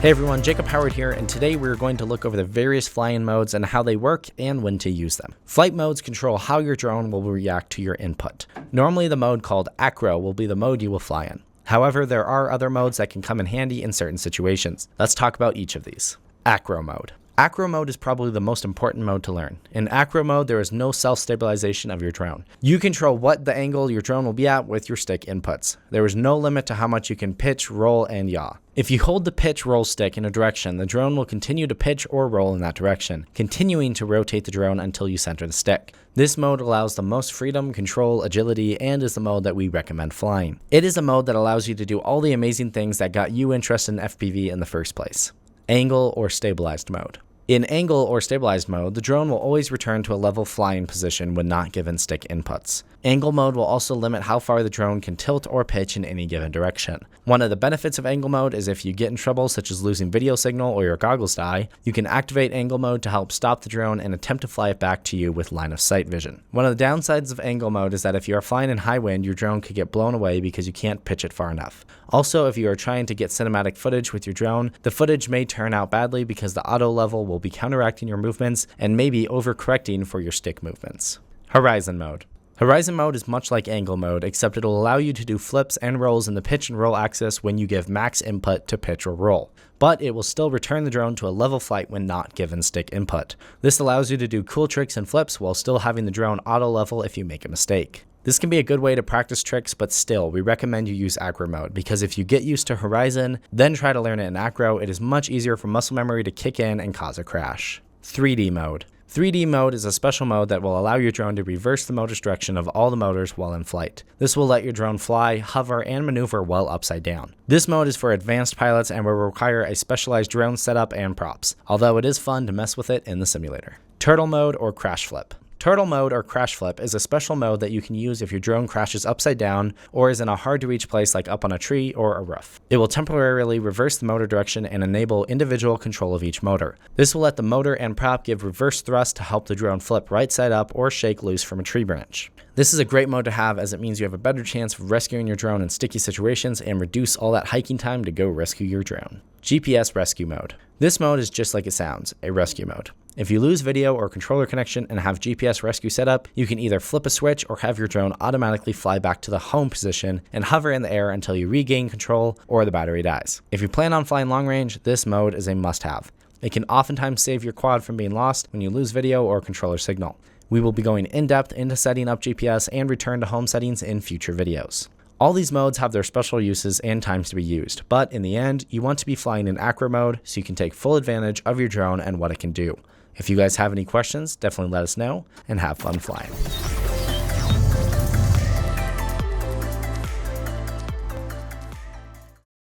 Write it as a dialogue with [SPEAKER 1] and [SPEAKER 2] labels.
[SPEAKER 1] Hey everyone, Jacob Howard here, and today we're going to look over the various flying modes and how they work and when to use them. Flight modes control how your drone will react to your input. Normally the mode called acro will be the mode you will fly in. However, there are other modes that can come in handy in certain situations. Let's talk about each of these. Acro mode. Acro mode is probably the most important mode to learn. In acro mode, there is no self-stabilization of your drone. You control what the angle your drone will be at with your stick inputs. There is no limit to how much you can pitch, roll, and yaw. If you hold the pitch roll stick in a direction, the drone will continue to pitch or roll in that direction, continuing to rotate the drone until you center the stick. This mode allows the most freedom, control, agility, and is the mode that we recommend flying. It is a mode that allows you to do all the amazing things that got you interested in FPV in the first place. Angle or stabilized mode. In angle or stabilized mode, the drone will always return to a level flying position when not given stick inputs. Angle mode will also limit how far the drone can tilt or pitch in any given direction. One of the benefits of angle mode is if you get in trouble such as losing video signal or your goggles die, you can activate angle mode to help stop the drone and attempt to fly it back to you with line of sight vision. One of the downsides of angle mode is that if you are flying in high wind, your drone could get blown away because you can't pitch it far enough. Also, if you are trying to get cinematic footage with your drone, the footage may turn out badly because the auto level will be counteracting your movements and maybe overcorrecting for your stick movements. Horizon mode. Horizon mode is much like angle mode, except it will allow you to do flips and rolls in the pitch and roll axis when you give max input to pitch or roll. But it will still return the drone to a level flight when not given stick input. This allows you to do cool tricks and flips while still having the drone auto level if you make a mistake. This can be a good way to practice tricks, but still, we recommend you use acro mode because if you get used to horizon, then try to learn it in acro, it is much easier for muscle memory to kick in and cause a crash. 3D mode. 3D mode is a special mode that will allow your drone to reverse the motor's direction of all the motors while in flight. This will let your drone fly, hover, and maneuver while upside down. This mode is for advanced pilots and will require a specialized drone setup and props, although it is fun to mess with it in the simulator. Turtle mode or crash flip. Turtle mode or crash flip is a special mode that you can use if your drone crashes upside down or is in a hard to reach place like up on a tree or a roof. It will temporarily reverse the motor direction and enable individual control of each motor. This will let the motor and prop give reverse thrust to help the drone flip right side up or shake loose from a tree branch. This is a great mode to have as it means you have a better chance of rescuing your drone in sticky situations and reduce all that hiking time to go rescue your drone. GPS rescue mode. This mode is just like it sounds, a rescue mode. If you lose video or controller connection and have GPS rescue set up, you can either flip a switch or have your drone automatically fly back to the home position and hover in the air until you regain control or the battery dies. If you plan on flying long range, this mode is a must-have. It can oftentimes save your quad from being lost when you lose video or controller signal. We will be going in-depth into setting up GPS and return to home settings in future videos. All these modes have their special uses and times to be used, but in the end, you want to be flying in acro mode so you can take full advantage of your drone and what it can do. If you guys have any questions, definitely let us know, and have fun flying.